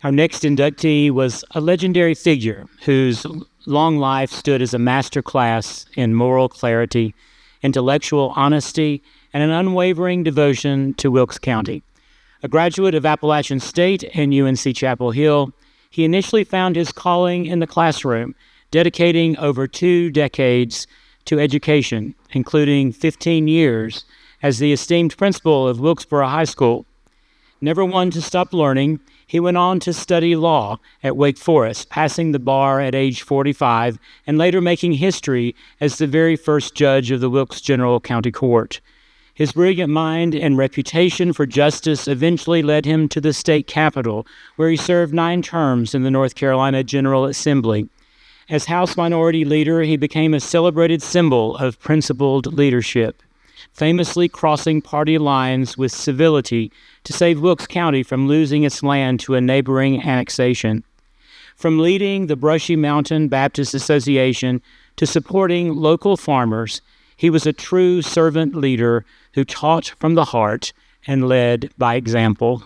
Our next inductee was a legendary figure whose long life stood as a masterclass in moral clarity, intellectual honesty, and an unwavering devotion to Wilkes County. A graduate of Appalachian State and UNC Chapel Hill, he initially found his calling in the classroom, dedicating over 2 decades to education, including 15 years as the esteemed principal of Wilkesboro High School. Never one to stop learning, he went on to study law at Wake Forest, passing the bar at age 45 and later making history as the very first judge of the Wilkes General County Court. His brilliant mind and reputation for justice eventually led him to the state capitol, where he served 9 terms in the North Carolina General Assembly. As House Minority Leader, he became a celebrated symbol of principled leadership, famously crossing party lines with civility to save Wilkes County from losing its land to a neighboring annexation. From leading the Brushy Mountain Baptist Association to supporting local farmers, he was a true servant leader who taught from the heart and led by example.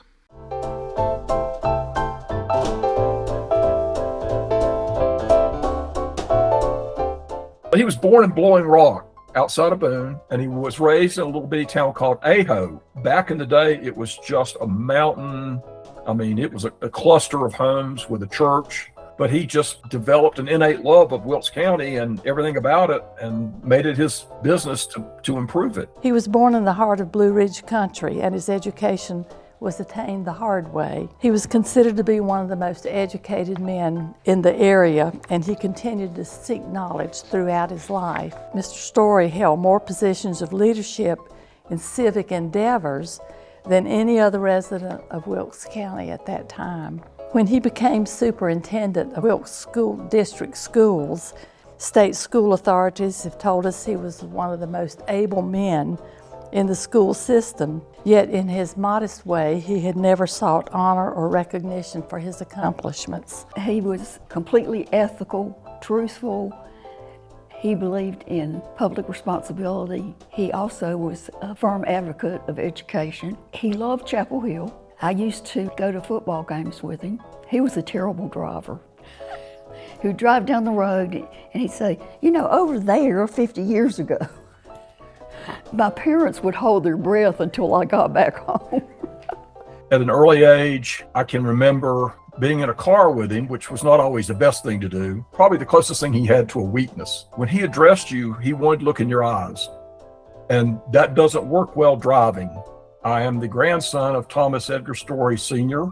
He was born in Blowing Rock, outside of Boone, and he was raised in a little bitty town called Aho. Back in the day, it was just a mountain. I mean, it was a cluster of homes with a church, but he just developed an innate love of Wilkes County and everything about it and made it his business to improve it. He was born in the heart of Blue Ridge country, and his education was attained the hard way. He was considered to be one of the most educated men in the area, and he continued to seek knowledge throughout his life. Mr. Story held more positions of leadership in civic endeavors than any other resident of Wilkes County at that time. When he became superintendent of Wilkes School District schools, state school authorities have told us he was one of the most able men in the school system, yet in his modest way, he had never sought honor or recognition for his accomplishments. He was completely ethical, truthful. He believed in public responsibility. He also was a firm advocate of education. He loved Chapel Hill. I used to go to football games with him. He was a terrible driver. He would drive down the road and he'd say, you know, over there 50 years ago. My parents would hold their breath until I got back home. At an early age, I can remember being in a car with him, which was not always the best thing to do, probably the closest thing he had to a weakness. When he addressed you, he wanted to look in your eyes, and that doesn't work well driving. I am the grandson of Thomas Edgar Story Sr.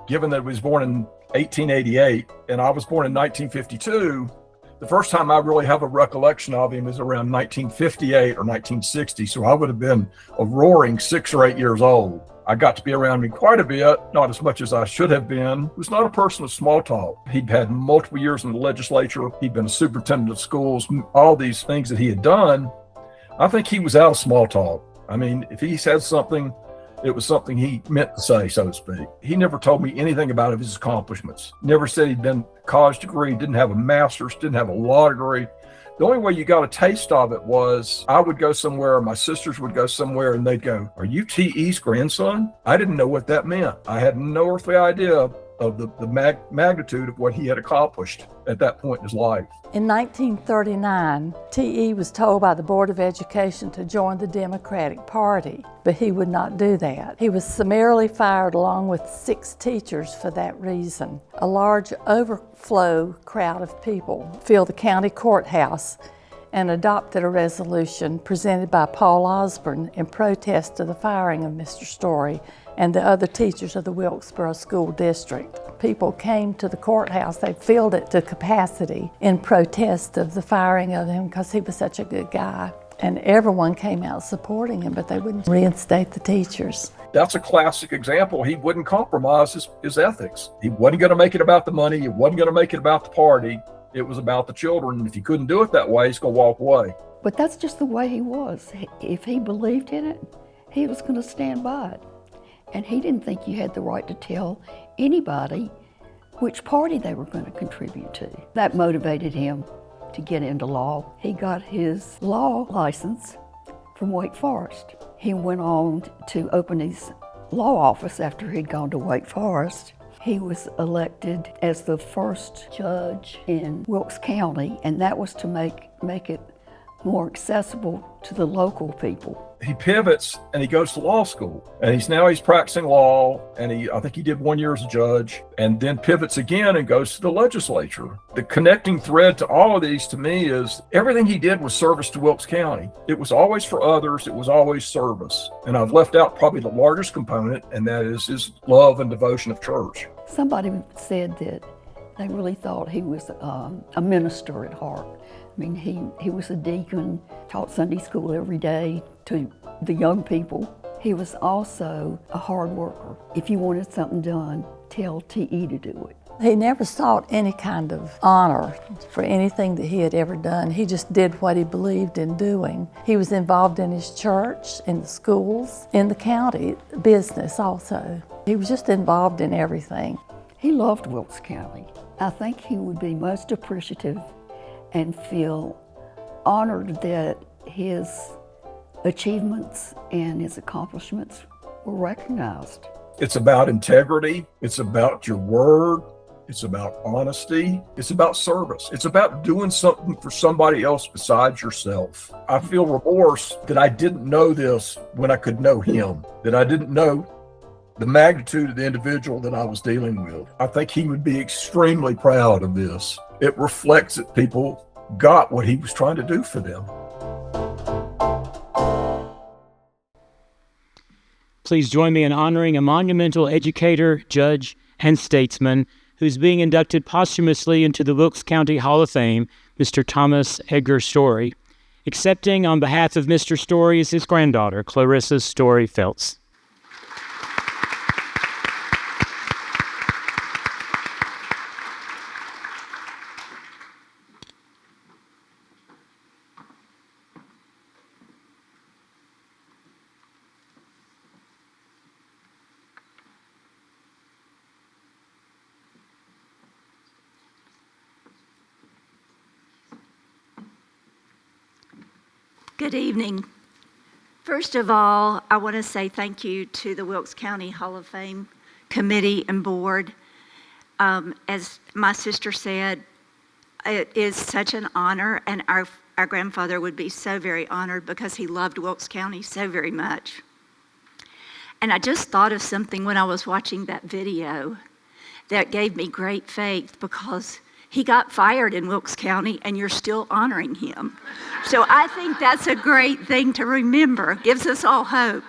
Given that he was born in 1888 and I was born in 1952, the first time I really have a recollection of him is around 1958 or 1960, so I would have been a roaring 6 or 8 years old. I got to be around him quite a bit, not as much as I should have been. He was not a person of small talk. He'd had multiple years in the legislature. He'd been a superintendent of schools, all these things that he had done. I think he was out of small talk. I mean, if he said something, it was something he meant to say, so to speak. He never told me anything about his accomplishments. Never said he'd been college degree, didn't have a master's, didn't have a law degree. The only way you got a taste of it was I would go somewhere, my sisters would go somewhere, and they'd go, "Are you T.E.'s grandson?" I didn't know what that meant. I had no earthly idea of the magnitude of what he had accomplished at that point in his life. In 1939, T.E. was told by the Board of Education to join the Democratic Party, but he would not do that. He was summarily fired along with 6 teachers for that reason. A large overflow crowd of people filled the county courthouse and adopted a resolution presented by Paul Osborne in protest to the firing of Mr. Story and the other teachers of the Wilkesboro School District. People came to the courthouse, they filled it to capacity in protest of the firing of him because he was such a good guy. And everyone came out supporting him, but they wouldn't reinstate the teachers. That's a classic example. He wouldn't compromise his ethics. He wasn't going to make it about the money. He wasn't going to make it about the party. It was about the children. If he couldn't do it that way, he's going to walk away. But that's just the way he was. If he believed in it, he was going to stand by it. And he didn't think you had the right to tell anybody which party they were going to contribute to. That motivated him to get into law. He got his law license from Wake Forest. He went on to open his law office after he'd gone to Wake Forest. He was elected as the first judge in Wilkes County, and that was to make it more accessible to the local people. He pivots and he goes to law school, and he's practicing law, and I think he did 1 year as a judge, and then pivots again and goes to the legislature. The connecting thread to all of these to me is everything he did was service to Wilkes County. It was always for others. It was always service. And I've left out probably the largest component, and that is his love and devotion of church. Somebody said that they really thought he was a minister at heart. I mean, he was a deacon, taught Sunday school every day to the young people. He was also a hard worker. If you wanted something done, tell T.E. to do it. He never sought any kind of honor for anything that he had ever done. He just did what he believed in doing. He was involved in his church, in the schools, in the county, business also. He was just involved in everything. He loved Wilkes County. I think he would be most appreciative and feel honored that his achievements and his accomplishments were recognized. It's about integrity. It's about your word. It's about honesty. It's about service. It's about doing something for somebody else besides yourself. I feel remorse that I didn't know this when I could know him, that I didn't know the magnitude of the individual that I was dealing with. I think he would be extremely proud of this. It reflects that people got what he was trying to do for them. Please join me in honoring a monumental educator, judge, and statesman who's being inducted posthumously into the Wilkes County Hall of Fame, Mr. Thomas Edgar Story. Accepting on behalf of Mr. Story is his granddaughter, Clarissa Story Feltz. Good evening. First of all, I want to say thank you to the Wilkes County Hall of Fame Committee and Board. As my sister said, it is such an honor, and our grandfather would be so very honored because he loved Wilkes County so very much. And I just thought of something when I was watching that video that gave me great faith, because he got fired in Wilkes County and you're still honoring him. So I think that's a great thing to remember. Gives us all hope.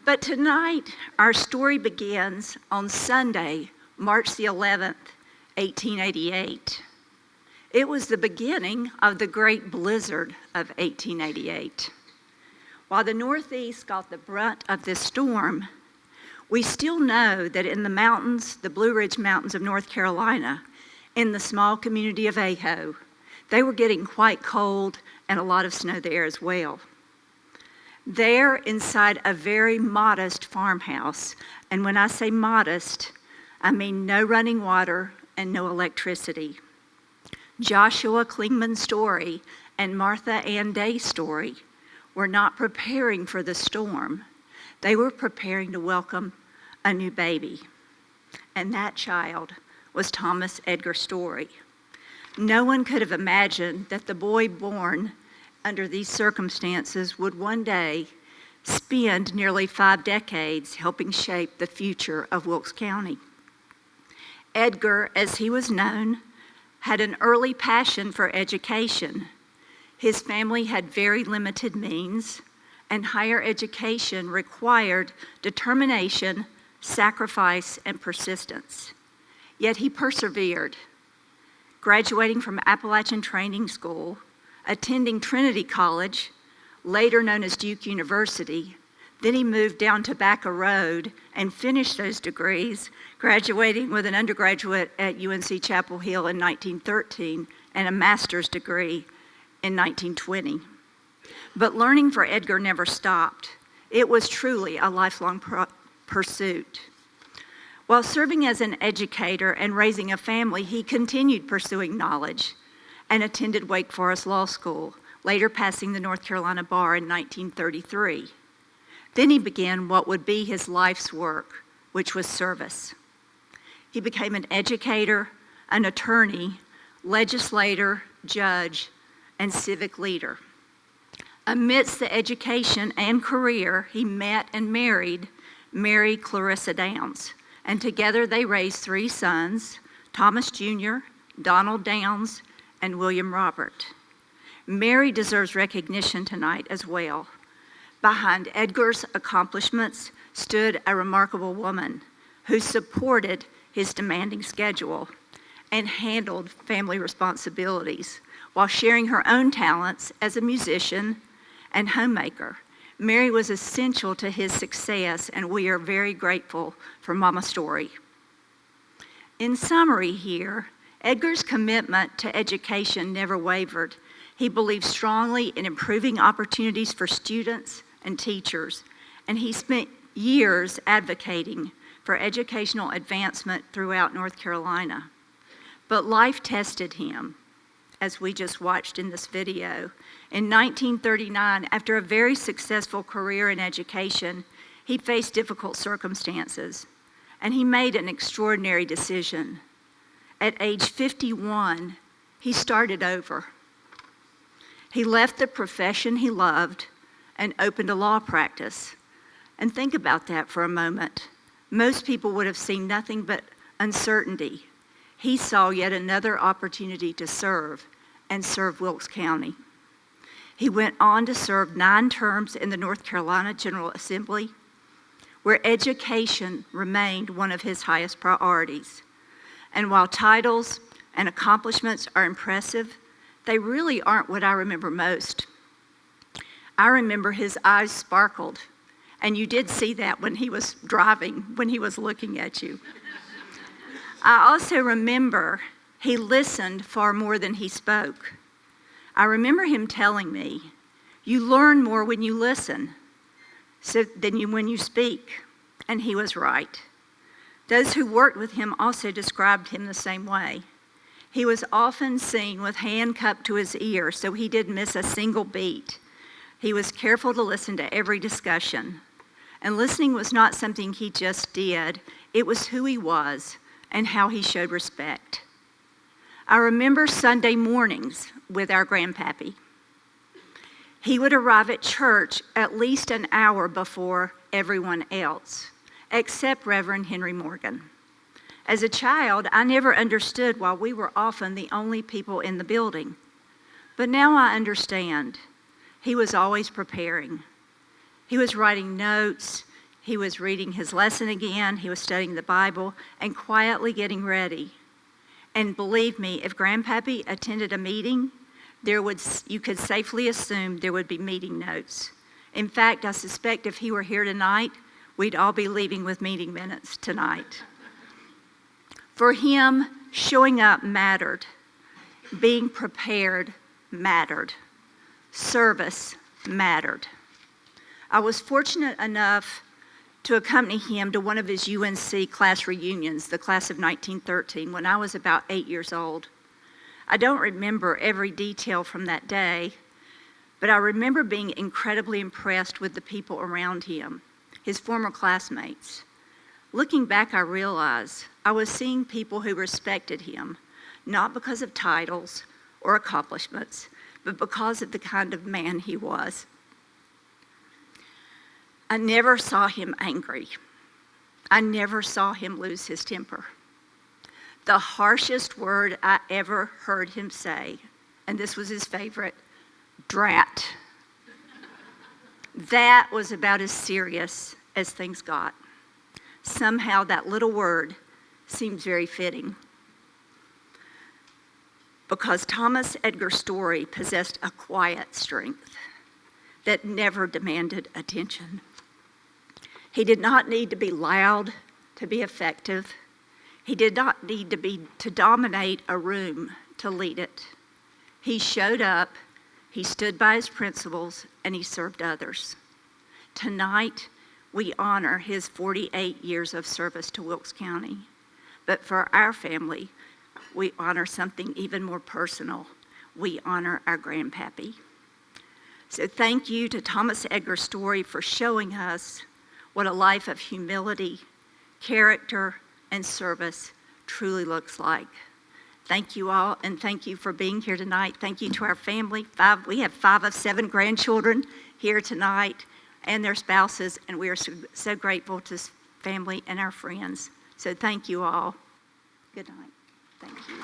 But tonight, our story begins on Sunday, March the 11th, 1888. It was the beginning of the great blizzard of 1888. While the Northeast got the brunt of this storm, we still know that in the mountains, the Blue Ridge Mountains of North Carolina, in the small community of Ajo, they were getting quite cold and a lot of snow there as well. There, inside a very modest farmhouse, and when I say modest, I mean no running water and no electricity, Joshua Klingman Story and Martha Ann Day Story were not preparing for the storm. They were preparing to welcome a new baby, and that child was Thomas Edgar Story. No one could have imagined that the boy born under these circumstances would one day spend nearly 5 decades helping shape the future of Wilkes County. Edgar, as he was known, had an early passion for education. His family had very limited means, and higher education required determination, sacrifice, and persistence. Yet he persevered, graduating from Appalachian Training School, attending Trinity College, later known as Duke University. Then he moved down Tobacco Road and finished those degrees, graduating with an undergraduate at UNC Chapel Hill in 1913 and a master's degree in 1920. But learning for Edgar never stopped. It was truly a lifelong pursuit. While serving as an educator and raising a family, he continued pursuing knowledge and attended Wake Forest Law School, later passing the North Carolina bar in 1933. Then he began what would be his life's work, which was service. He became an educator, an attorney, legislator, judge, and civic leader. Amidst the education and career, he met and married Mary Clarissa Downs, and together they raised 3 sons, Thomas Jr., Donald Downs, and William Robert. Mary deserves recognition tonight as well. Behind Edgar's accomplishments stood a remarkable woman who supported his demanding schedule and handled family responsibilities while sharing her own talents as a musician and homemaker. Mary was essential to his success, and we are very grateful for Mama Story. In summary here, Edgar's commitment to education never wavered. He believed strongly in improving opportunities for students and teachers, and he spent years advocating for educational advancement throughout North Carolina. But life tested him, as we just watched in this video. In 1939, after a very successful career in education, he faced difficult circumstances, and he made an extraordinary decision. At age 51, he started over. He left the profession he loved and opened a law practice. And think about that for a moment. Most people would have seen nothing but uncertainty. He saw yet another opportunity to serve, and serve Wilkes County. He went on to serve 9 terms in the North Carolina General Assembly, where education remained one of his highest priorities. And while titles and accomplishments are impressive, they really aren't what I remember most. I remember his eyes sparkled, and you did see that when he was driving, when he was looking at you. I also remember he listened far more than he spoke. I remember him telling me, "You learn more when you listen than when you speak." And he was right. Those who worked with him also described him the same way. He was often seen with hand cupped to his ear, so he didn't miss a single beat. He was careful to listen to every discussion. And listening was not something he just did, it was who he was and how he showed respect. I remember Sunday mornings with our grandpappy. He would arrive at church at least an hour before everyone else, except Reverend Henry Morgan. As a child, I never understood why we were often the only people in the building. But now I understand. He was always preparing. He was writing notes, he was reading his lesson again, he was studying the Bible, and quietly getting ready. And believe me, if Grandpappy attended a meeting, you could safely assume there would be meeting notes. In fact, I suspect if he were here tonight, we'd all be leaving with meeting minutes tonight. For him, showing up mattered. Being prepared mattered. Service mattered. I was fortunate enough to accompany him to one of his UNC class reunions, the class of 1913, when I was about 8 years old. I don't remember every detail from that day, but I remember being incredibly impressed with the people around him, his former classmates. Looking back, I realized I was seeing people who respected him, not because of titles or accomplishments, but because of the kind of man he was. I never saw him angry. I never saw him lose his temper. The harshest word I ever heard him say, and this was his favorite, drat. That was about as serious as things got. Somehow that little word seems very fitting. Because Thomas Edgar Story possessed a quiet strength that never demanded attention. He did not need to be loud to be effective. He did not need to dominate a room to lead it. He showed up, he stood by his principles, and he served others. Tonight, we honor his 48 years of service to Wilkes County. But for our family, we honor something even more personal. We honor our grandpappy. So thank you to Thomas Edgar Story for showing us what a life of humility, character, and service truly looks like. Thank you all, and thank you for being here tonight. Thank you to our family. We have 5 of 7 grandchildren here tonight and their spouses, and we are so grateful to family and our friends. So thank you all. Good night. Thank you.